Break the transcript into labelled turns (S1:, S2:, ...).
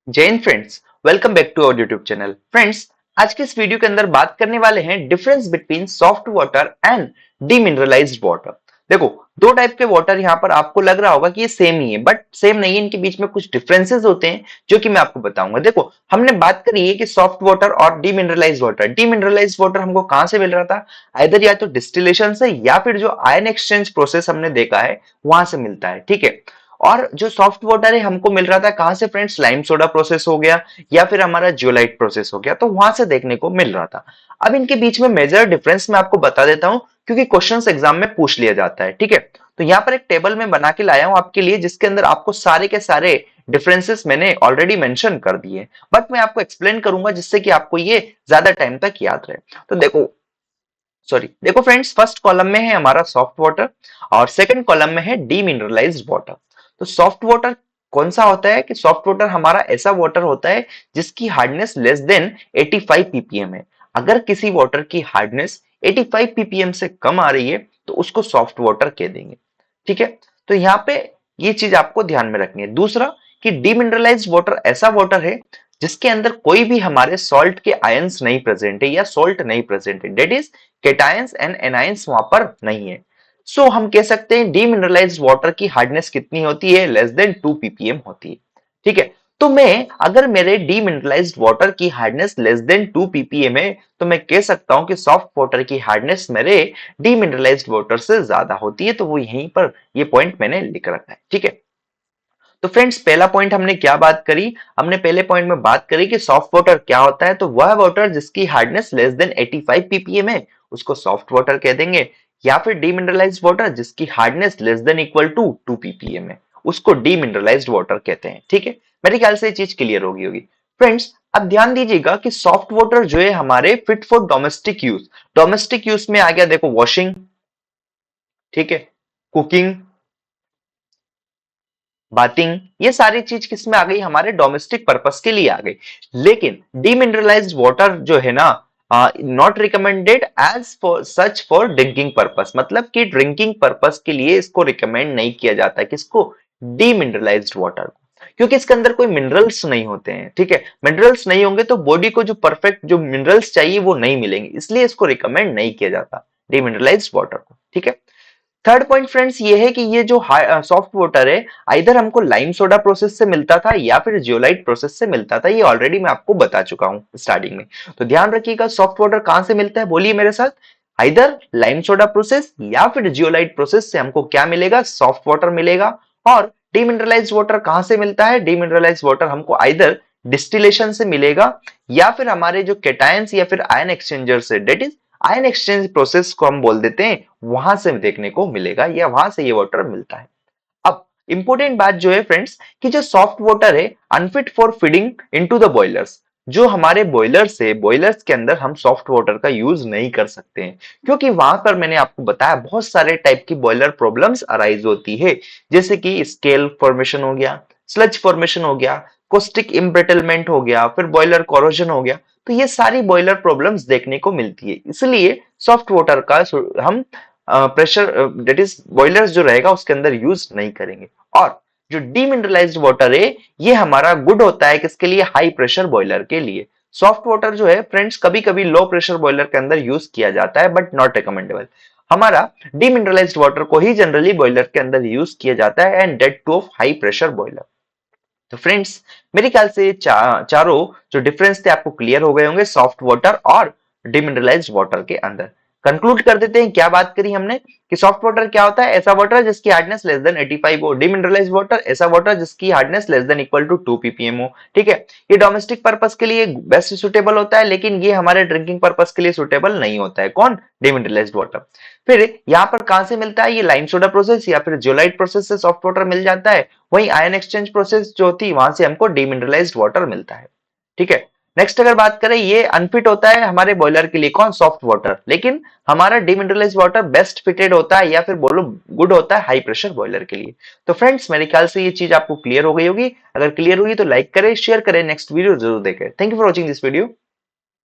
S1: Jain friends, welcome back to our YouTube channel. Friends, आज के इस वीडियो के अंदर बात करने वाले हैं difference between soft water and demineralised water. देखो, दो टाइप के वाटर यहाँ पर आपको लग रहा होगा कि ये सेम ही है, बट सेम नहीं है। इनके बीच में कुछ डिफरेंसेस होते हैं जो कि मैं आपको बताऊंगा। देखो, हमने बात करी है कि सॉफ्ट वाटर और डीमिनरलाइज्ड वाटर। डीमिनरलाइज्ड वाटर हमको कहाँ से मिल रहा था? आइदर या तो डिस्टिलेशन से या फिर जो आयन एक्सचेंज प्रोसेस हमने देखा है वहां से मिलता है, ठीक है। और जो सॉफ्ट वाटर है हमको मिल रहा था कहां से फ्रेंड्स? लाइम सोडा प्रोसेस हो गया या फिर हमारा जियोलाइट प्रोसेस हो गया, तो वहां से देखने को मिल रहा था। अब इनके बीच में मेजर डिफरेंस मैं आपको बता देता हूं, क्योंकि क्वेश्चंस एग्जाम में पूछ लिया जाता है, ठीक है। तो यहाँ पर एक टेबल में बना के लाया हूं आपके लिए, जिसके अंदर आपको सारे के सारे डिफरेंसेस मैंने ऑलरेडी मेंशन कर दिए, बट मैं आपको एक्सप्लेन करूंगा जिससे कि आपको ये ज्यादा टाइम तक याद रहे। तो देखो फ्रेंड्स, फर्स्ट कॉलम में है हमारा सॉफ्ट वाटर और सेकंड कॉलम में है डीमिनरलाइज्ड वाटर। तो सॉफ्ट वाटर कौन सा होता है? कि सॉफ्ट वाटर हमारा ऐसा वाटर होता है जिसकी हार्डनेस लेस देन 85 ppm है। अगर किसी वाटर की हार्डनेस 85 ppm से कम आ रही है तो उसको सॉफ्ट वाटर कह देंगे, ठीक है। तो यहाँ पे ये चीज आपको ध्यान में रखनी है। दूसरा, कि डीमिनरलाइज्ड वाटर ऐसा वाटर है जिसके अंदर कोई भी हमारे सॉल्ट के आयंस नहीं प्रेजेंट है या सॉल्ट नहीं प्रेजेंट है, that is cations and anions वहां पर नहीं है। सो हम कह सकते हैं डीमिनरलाइज्ड वाटर की हार्डनेस कितनी होती है? लेस देन 2 ppm होती है, ठीक है। तो मैं अगर मेरे डीमिनरलाइज्ड वाटर की हार्डनेस लेस देन 2 ppm है तो मैं कह सकता हूं कि सॉफ्ट वाटर की हार्डनेस मेरे डीमिनरलाइज्ड वाटर से ज्यादा होती है। तो वो यहीं पर ये पॉइंट मैंने लिख रखा है, ठीक है। तो फ्रेंड्स, पहला पॉइंट हमने क्या बात करी? हमने पहले पॉइंट में बात करी कि सॉफ्ट वाटर क्या होता है। तो वह वाटर जिसकी हार्डनेस लेस देन 85 ppm है उसको सॉफ्ट वाटर कह देंगे, या फिर डीमिनरलाइज्ड वाटर जिसकी hardness less than equal to 2 ppm है उसको डीमिनरलाइज्ड वाटर कहते हैं, ठीक है। मेरे ख्याल से ये चीज क्लियर होगी होगी फ्रेंड्स। अब ध्यान दीजिएगा कि सॉफ्ट वाटर जो है हमारे फिट फॉर डोमेस्टिक यूज में आ गया। देखो, वॉशिंग, ठीक है, कुकिंग, बाथिंग, ये सारी चीज किस में आ गई? हमारे डोमेस्टिक पर्पस के लिए आ गई। लेकिन डीमिनरलाइज्ड वाटर जो है ना, not recommended as for such for drinking purpose. मतलब कि ड्रिंकिंग पर्पस के लिए इसको रिकमेंड नहीं किया जाता है। किसको? डीमिनरलाइज्ड वाटर को, क्योंकि इसके अंदर कोई मिनरल्स नहीं होते हैं, ठीक है। मिनरल्स नहीं होंगे तो बॉडी को जो परफेक्ट जो मिनरल्स चाहिए वो नहीं मिलेंगे, इसलिए इसको रिकमेंड नहीं किया जाता डीमिनरलाइज्ड वाटर को, ठीक है। थर्ड पॉइंट फ्रेंड्स ये है कि ये जो सॉफ्ट वाटर है आइदर हमको लाइम सोडा प्रोसेस से मिलता था या फिर जियोलाइट प्रोसेस से मिलता था। ये ऑलरेडी मैं आपको बता चुका हूं स्टार्टिंग में। तो ध्यान रखिएगा, सॉफ्ट वाटर कहां से मिलता है? बोलिए मेरे साथ। आइदर लाइम सोडा प्रोसेस या फिर जियोलाइट प्रोसेस से हमको क्या मिलेगा? सॉफ्ट वाटर मिलेगा। और डीमिनरलाइज्ड वाटर कहां से मिलता है? डीमिनरलाइज्ड वाटर हमको आइदर डिस्टिलेशन से मिलेगा या फिर हमारे जो केटायंस या फिर आयन एक्सचेंजर से, that is ion exchange process को हम बोल देते हैं, वहां से देखने को मिलेगा या वहां से ये वाटर मिलता है। अब इंपॉर्टेंट बात जो है फ्रेंड्स, कि जो सॉफ्ट वाटर है unfit for feeding into the boilers. जो हमारे बॉयलर्स है, बॉयलर्स के अंदर हम सॉफ्ट वाटर का यूज नहीं कर सकते हैं, क्योंकि वहां पर मैंने आपको बताया बहुत सारे टाइप की बॉयलर प्रॉब्लम्स अराइज होती है। जैसे कि स्केल फॉर्मेशन हो गया, स्लज फॉर्मेशन हो गया, कोस्टिक इम्ब्रिटलमेंट हो गया, फिर बॉयलर कोरोजन हो गया। तो ये सारी बॉयलर प्रॉब्लम्स देखने को मिलती है, इसलिए सॉफ्ट वाटर का हम प्रेशर दैट इज बॉयलर्स जो रहेगा उसके अंदर यूज नहीं करेंगे। और जो डीमिनरलाइज्ड वाटर है ये हमारा गुड होता है किसके लिए? हाई प्रेशर बॉयलर के लिए। सॉफ्ट वाटर जो है फ्रेंड्स कभी कभी लो प्रेशर बॉयलर के अंदर यूज किया जाता है, बट नॉट रिकमेंडेबल। हमारा डीमिनरलाइज्ड वाटर को ही जनरली बॉयलर के अंदर यूज किया जाता है, and that too of high pressure boiler. तो फ्रेंड्स, मेरे ख्याल से चारों जो डिफरेंस थे आपको क्लियर हो गए होंगे सॉफ्ट वाटर और डिमिनरलाइज्ड वाटर के अंदर। कंक्लूड कर देते हैं, क्या बात करी हमने? कि सॉफ्ट वाटर क्या होता है? ऐसा वाटर जिसकी हार्डनेस लेस देन 85 हो। डिमिनरलाइज्ड वाटर ऐसा वाटर जिसकी hardness less than equal to 2 ppm हो, ठीक है। ये डोमेस्टिक पर्पस के लिए बेस्ट सुटेबल होता है, लेकिन ये हमारे ड्रिंकिंग पर्पस के लिए सुटेबल नहीं होता है। कौन? Demineralised water. फिर यहाँ पर कहां से मिलता है? ये लाइम सोडा प्रोसेस या फिर जियोलाइट प्रोसेस से सॉफ्ट वाटर मिल जाता है। वहीं आयन एक्सचेंज प्रोसेस जो होती है वहां से हमको डीमिनरलाइज्ड वाटर मिलता है, ठीक है। नेक्स्ट अगर बात करें, ये अनफिट होता है हमारे बॉयलर के लिए। कौन? Soft water. लेकिन हमारा डीमिनरलाइज्ड वाटर बेस्ट फिटेड होता है या फिर बोलो गुड होता है हाई प्रेशर बॉयलर के लिए। तो फ्रेंड्स, मेरे ख्याल से ये चीज आपको क्लियर हो गई होगी। अगर क्लियर हुई तो लाइक करें, शेयर करें, नेक्स्ट वीडियो जरूर देखें। Thank you for watching this video.